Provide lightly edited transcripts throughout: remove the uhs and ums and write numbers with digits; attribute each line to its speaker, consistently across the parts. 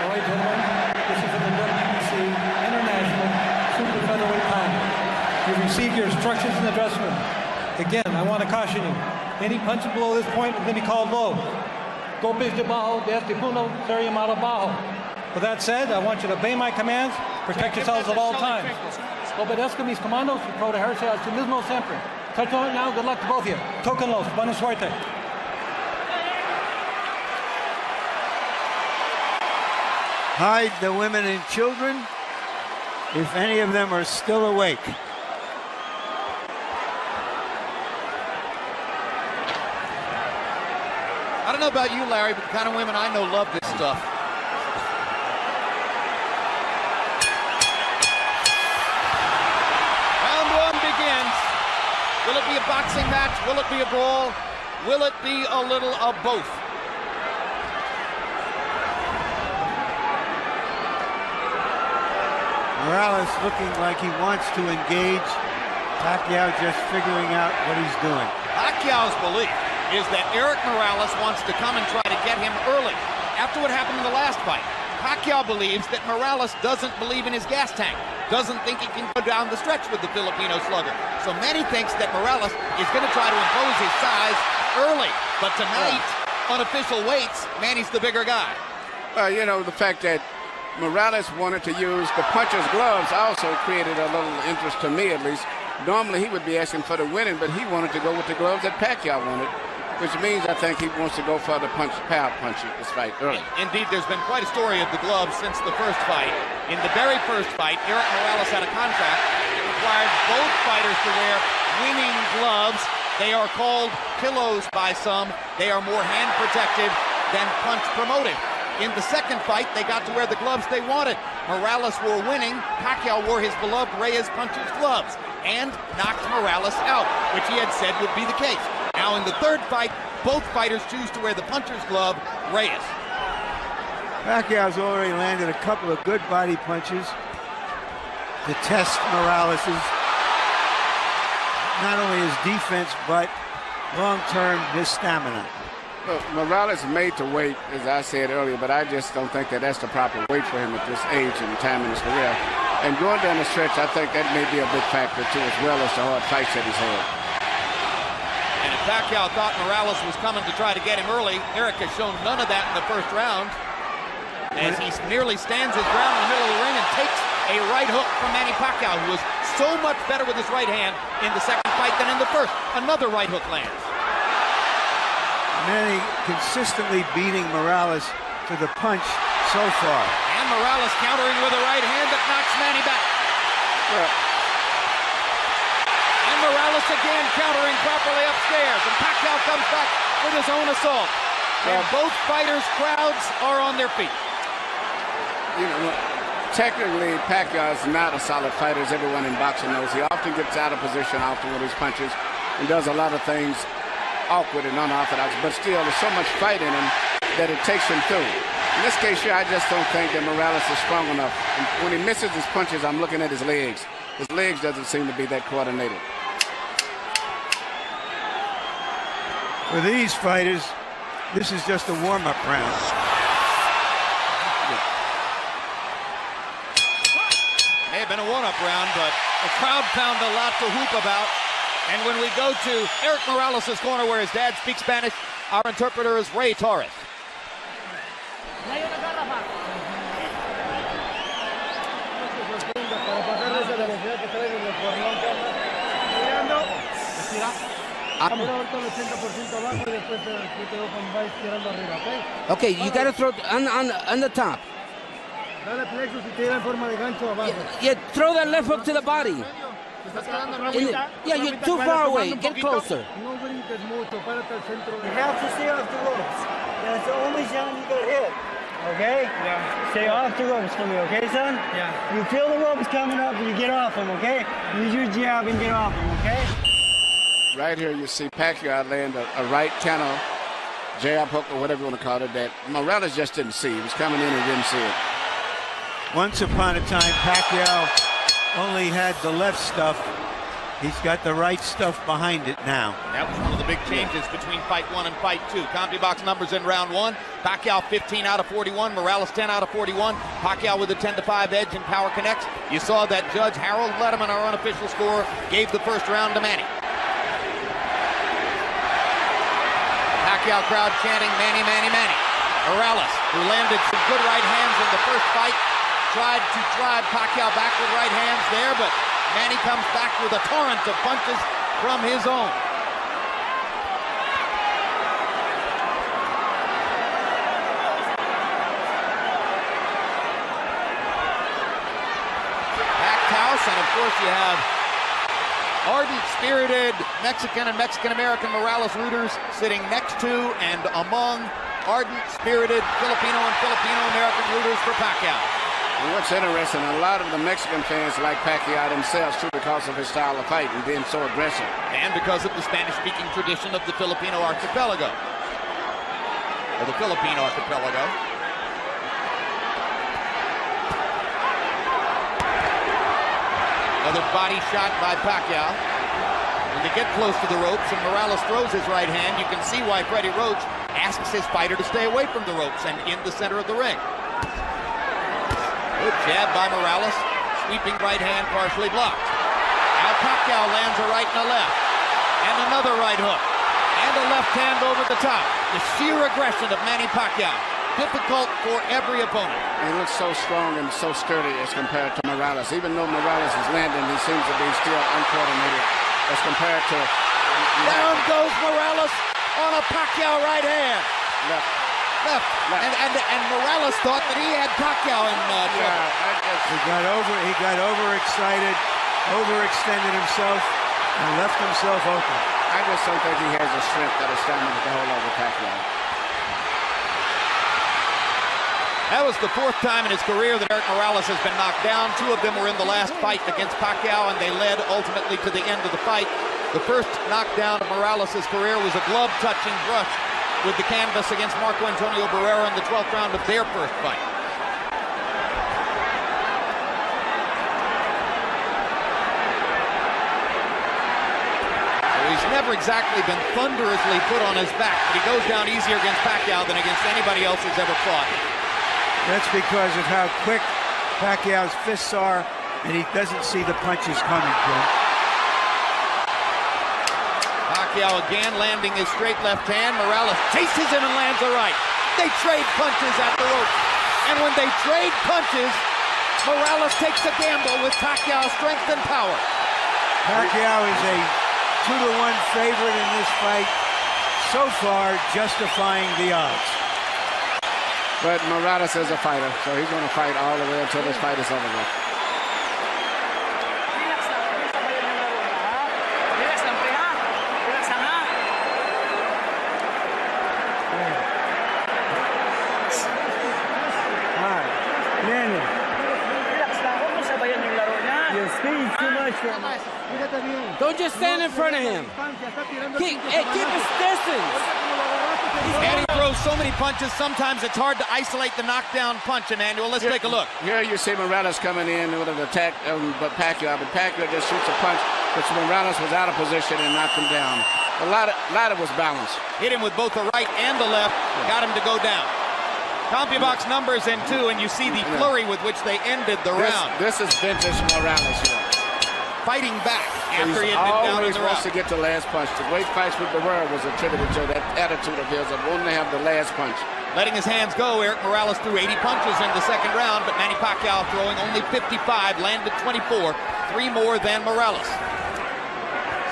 Speaker 1: All right, gentlemen, this is the WBC International Super Featherweight Bout. You received your instructions in the dressing room. Again, I want to caution you. Any punches below this point are going to be called low. Golpes de bajo, de este punto, sería malo bajo. With that said, I want you to obey my commands, protect yourselves at all times. Obedezca mis comandos y protegerse a sí mismo siempre. Touch on it now, good luck to both of you. Tóquenlos, buena suerte.
Speaker 2: Hide the women and children, if any of them are still awake.
Speaker 3: I don't know about you, Larry, but the kind of women I know love this stuff. Round one begins. Will it be a boxing match? Will it be a brawl? Will it be a little of both?
Speaker 2: Morales looking like he wants to engage. Pacquiao just figuring out what he's doing.
Speaker 3: Pacquiao's belief is that Eric Morales wants to come and try to get him early. After what happened in the last fight, Pacquiao believes that Morales doesn't believe in his gas tank, doesn't think he can go down the stretch with the Filipino slugger. So Manny thinks that Morales is going to try to impose his size early. But tonight, on official weights, Manny's the bigger guy.
Speaker 4: You know, the fact that Morales wanted to use the puncher's gloves also created a little interest to me, at least. Normally he would be asking for the winning, but he wanted to go with the gloves that Pacquiao wanted, which means I think he wants to go for the power punching this fight early.
Speaker 3: Indeed, there's been quite a story of the gloves since the first fight. In the very first fight, Eric Morales had a contract that required both fighters to wear winning gloves. They are called pillows by some. They are more hand protective than punch promotive. In the second fight, they got to wear the gloves they wanted. Morales wore winning. Pacquiao wore his beloved Reyes puncher's gloves and knocked Morales out, which he had said would be the case. Now in the third fight, both fighters choose to wear the puncher's glove, Reyes.
Speaker 2: Pacquiao's already landed a couple of good body punches to test Morales's, not only his defense, but long-term his stamina.
Speaker 4: Well, Morales is made to wait, as I said earlier, but I just don't think that that's the proper weight for him at this age and time in his career. And going down the stretch, I think that may be a big factor, too, as well as the hard fights that he's had.
Speaker 3: And if Pacquiao thought Morales was coming to try to get him early, Eric has shown none of that in the first round, as he nearly stands his ground in the middle of the ring and takes a right hook from Manny Pacquiao, who was so much better with his right hand in the second fight than in the first. Another right hook lands.
Speaker 2: Manny consistently beating Morales to the punch so far.
Speaker 3: And Morales countering with a right hand that knocks Manny back. And Morales again countering properly upstairs. And Pacquiao comes back with his own assault. And both fighters' crowds are on their feet.
Speaker 4: You know, technically, Pacquiao is not a solid fighter, as everyone in boxing knows. He often gets out of position often with his punches and does a lot of things awkward and unorthodox, but still there's so much fight in him that it takes him through. In this case here, I just don't think that Morales is strong enough. And when he misses his punches, I'm looking at his legs. His legs doesn't seem to be that coordinated.
Speaker 2: For these fighters, this is just a warm-up round.
Speaker 3: May have been a one-up round, but the crowd found a lot to whoop about. And when we go to Eric Morales' corner where his dad speaks Spanish, our interpreter is Ray Torres.
Speaker 5: Okay, you got to throw on the top. Yeah, throw that left hook to the body. Yeah, you're too far away. Get closer.
Speaker 6: You have to stay off the ropes. That's the only shot you can hit. Okay? Yeah. Stay off the ropes for me, okay, son? Yeah. You feel the ropes coming up, you get off them, okay? Use your jab and get off them, okay?
Speaker 4: Right here, you see Pacquiao land a right kind of jab hook or whatever you want to call it that Morales just didn't see. He was coming in and didn't see it.
Speaker 2: Once upon a time, Pacquiao only had the left stuff. He's got the right stuff behind it now.
Speaker 3: That was one of the big changes between fight one and fight two. CompuBox numbers in round one. Pacquiao 15 out of 41, Morales 10 out of 41. Pacquiao with a 10-5 edge in power connects. You saw that Judge Harold Letterman, our unofficial scorer, gave the first round to Manny. Pacquiao crowd chanting, Manny, Manny, Manny. Morales, who landed some good right hands in the first fight, tried to drive Pacquiao back with right hands there, but Manny comes back with a torrent of punches from his own. Packed house, and of course you have ardent, spirited Mexican and Mexican-American Morales rooters sitting next to and among ardent, spirited Filipino and Filipino-American rooters for Pacquiao.
Speaker 4: And what's interesting, a lot of the Mexican fans like Pacquiao themselves too, because of his style of fight and being so aggressive.
Speaker 3: And because of the Spanish-speaking tradition of the Filipino archipelago. Or the Philippine archipelago. Another body shot by Pacquiao. When they get close to the ropes and Morales throws his right hand, you can see why Freddie Roach asks his fighter to stay away from the ropes and in the center of the ring. Good jab by Morales, sweeping right hand partially blocked. Now Pacquiao lands a right and a left, and another right hook, and a left hand over the top. The sheer aggression of Manny Pacquiao, difficult for every opponent.
Speaker 4: He looks so strong and so sturdy as compared to Morales. Even though Morales is landing, he seems to be still uncoordinated as compared to...
Speaker 3: Down goes Morales on a Pacquiao right hand.
Speaker 4: Left.
Speaker 3: And Morales thought that he had Pacquiao in trouble.
Speaker 2: He got overexcited, overextended himself, and left himself open.
Speaker 4: I just don't think he has the strength that is stamina to hold over Pacquiao.
Speaker 3: That was the fourth time in his career that Eric Morales has been knocked down. Two of them were in the last fight against Pacquiao, and they led ultimately to the end of the fight. The first knockdown of Morales' career was a glove-touching brush with the canvas against Marco Antonio Barrera in the 12th round of their first fight. He's never exactly been thunderously put on his back, but he goes down easier against Pacquiao than against anybody else who's ever fought.
Speaker 2: That's because of how quick Pacquiao's fists are, and he doesn't see the punches coming, Jim.
Speaker 3: Pacquiao again landing his straight left hand. Morales chases him and lands a right. They trade punches at the rope. And when they trade punches, Morales takes a gamble with Pacquiao's strength and power.
Speaker 2: Pacquiao is a 2-1 favorite in this fight, so far justifying the odds.
Speaker 4: But Morales is a fighter, so he's going to fight all the way until this fight is over with.
Speaker 6: Manny. Relax lang. Huwag mo sabayan yung laro niya. You're speeding too much for him.
Speaker 5: Don't just stand in front of him. Keep his distance.
Speaker 3: Manny throws so many punches, sometimes it's hard to isolate the knockdown punch, Emmanuel. Let's take a look.
Speaker 4: Here you see Morales coming in with an attack, but Pacquiao just shoots a punch, but Morales was out of position and knocked him down. A lot of was balanced.
Speaker 3: Hit him with both the right and the left, got him to go down. CompuBox numbers in two, and you see the flurry with which they ended the round.
Speaker 4: This is vintage Morales here.
Speaker 3: Fighting back after he had been down in the round.
Speaker 4: Always wants to get the last punch. The great fights with Barrera was attributed to that attitude of his of wanting to have the last punch.
Speaker 3: Letting his hands go, Eric Morales threw 80 punches in the second round, but Manny Pacquiao throwing only 55, landed 24, 3 more than Morales.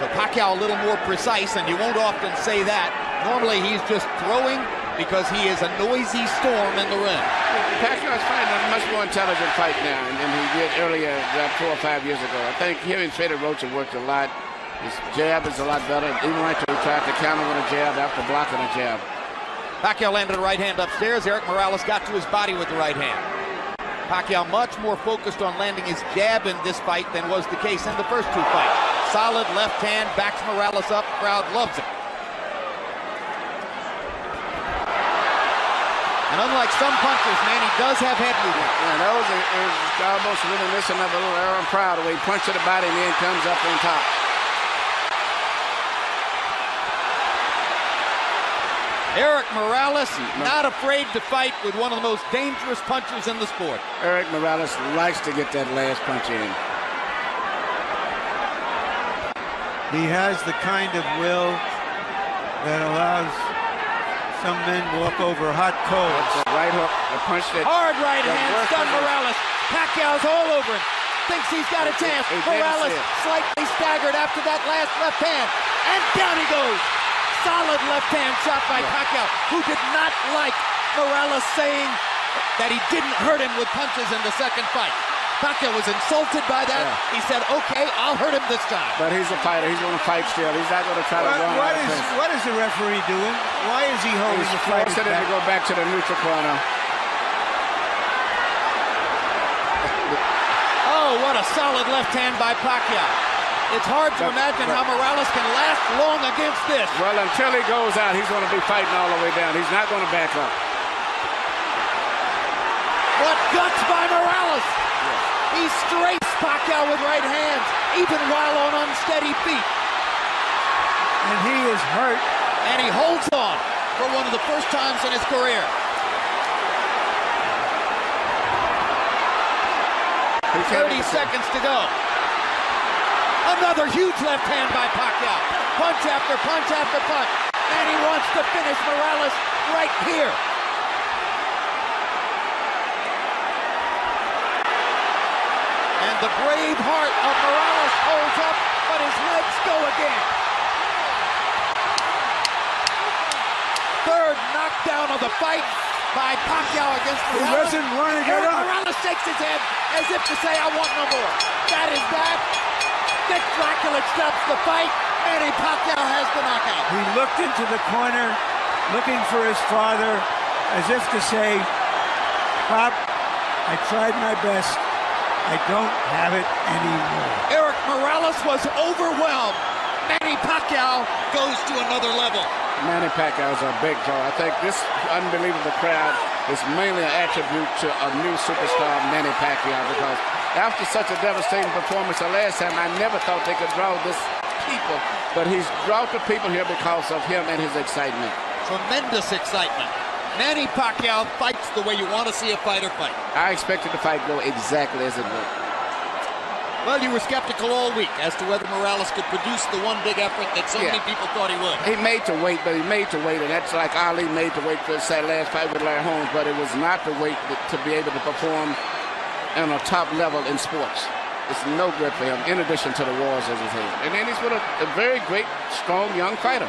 Speaker 3: So Pacquiao a little more precise, and you won't often say that. Normally he's just throwing because he is a noisy storm in the ring.
Speaker 4: Pacquiao is fighting a much more intelligent fight now than he did earlier, about 4 or 5 years ago. I think him and Freddie Roach have worked a lot. His jab is a lot better. Even right to he tried to counter with a jab after blocking a jab.
Speaker 3: Pacquiao landed a right hand upstairs. Eric Morales got to his body with the right hand. Pacquiao much more focused on landing his jab in this fight than was the case in the first 2 fights. Solid left hand, backs Morales up, crowd loves it. And unlike some punchers, Manny does have head movement.
Speaker 4: Yeah, that was almost reminiscent of a little Aaron Proud, where he punched to the body and then comes up on top.
Speaker 3: Eric Morales, not afraid to fight with one of the most dangerous punchers in the sport.
Speaker 4: Eric Morales likes to get that last punch in.
Speaker 2: He has the kind of will that allows some men walk over hot coals.
Speaker 4: The right hook, the punch that...
Speaker 3: Hard right hand, stunned Morales. Pacquiao's all over him. Thinks he's got a chance. Morales slightly staggered after that last left hand. And down he goes. Solid left hand shot by Pacquiao, who did not like Morales saying that he didn't hurt him with punches in the second fight. Pacquiao was insulted by that. Yeah. He said, okay, I'll hurt him this time.
Speaker 4: But he's a fighter. He's going to fight still. He's not going to try to run out of fence.
Speaker 2: What is the referee doing? Why is he holding the fight?
Speaker 4: He's forcing him to go back to the neutral corner.
Speaker 3: Oh, what a solid left hand by Pacquiao. It's hard to imagine how Morales can last long against this.
Speaker 4: Well, until he goes out, he's going to be fighting all the way down. He's not going to back up.
Speaker 3: What guts by Morales! Yes. He strafes Pacquiao with right hands, even while on unsteady feet.
Speaker 2: And he is hurt.
Speaker 3: And he holds on for one of the first times in his career. 30 seconds to go. Another huge left hand by Pacquiao. Punch after punch after punch. And he wants to finish Morales right here. And the brave heart of Morales holds up, but his legs go again. Third knockdown of the fight by Pacquiao against Morales.
Speaker 2: He doesn't want to get up.
Speaker 3: Morales shakes his head as if to say, I want no more. That is that. Dick Dracula stops the fight. Manny Pacquiao has the knockout.
Speaker 2: He looked into the corner, looking for his father, as if to say, Pop, I tried my best. I don't have it anymore.
Speaker 3: Eric Morales was overwhelmed. Manny Pacquiao goes to another level.
Speaker 4: Manny Pacquiao is a big draw. I think this unbelievable crowd is mainly an attribute to a new superstar, Manny Pacquiao, because after such a devastating performance the last time, I never thought they could draw this people, but he's brought the people here because of him and his excitement.
Speaker 3: Tremendous excitement. Manny Pacquiao fights the way you want to see a fighter fight.
Speaker 4: I expected the fight to go exactly as it would.
Speaker 3: Well, you were skeptical all week as to whether Morales could produce the one big effort that so many people thought he would.
Speaker 4: He made to wait, but he made to wait, and that's like Ali made to wait for his last fight with Larry Holmes, but it was not to wait to be able to perform on a top level in sports. It's no good for him, in addition to the wars as his head. And then he's with a very great, strong, young fighter.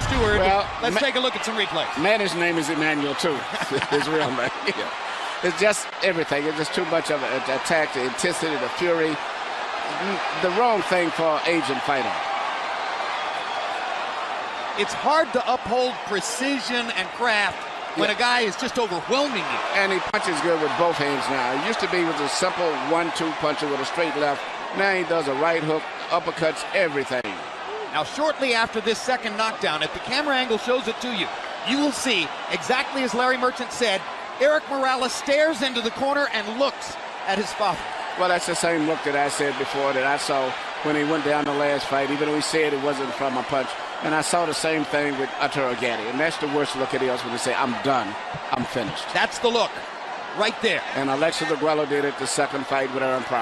Speaker 3: Stewart, well, let's take a look at some replays.
Speaker 4: Manny's name is Emmanuel, too. His real name. Yeah. It's just everything. It's just too much of an attack, the intensity, the fury. The wrong thing for an aging fighter.
Speaker 3: It's hard to uphold precision and craft when a guy is just overwhelming you.
Speaker 4: And he punches good with both hands now. It used to be with a simple 1-2 puncher with a straight left. Now he does a right hook, uppercuts, everything.
Speaker 3: Now, shortly after this second knockdown, if the camera angle shows it to you, you will see, exactly as Larry Merchant said, Eric Morales stares into the corner and looks at his father.
Speaker 4: Well, that's the same look that I said before that I saw when he went down the last fight, even though he said it wasn't from a punch. And I saw the same thing with Arturo Gatti. And that's the worst look it is when they say, I'm done, I'm finished.
Speaker 3: That's the look, right there.
Speaker 4: And Alexa Deguello did it the second fight with Aaron Pryor.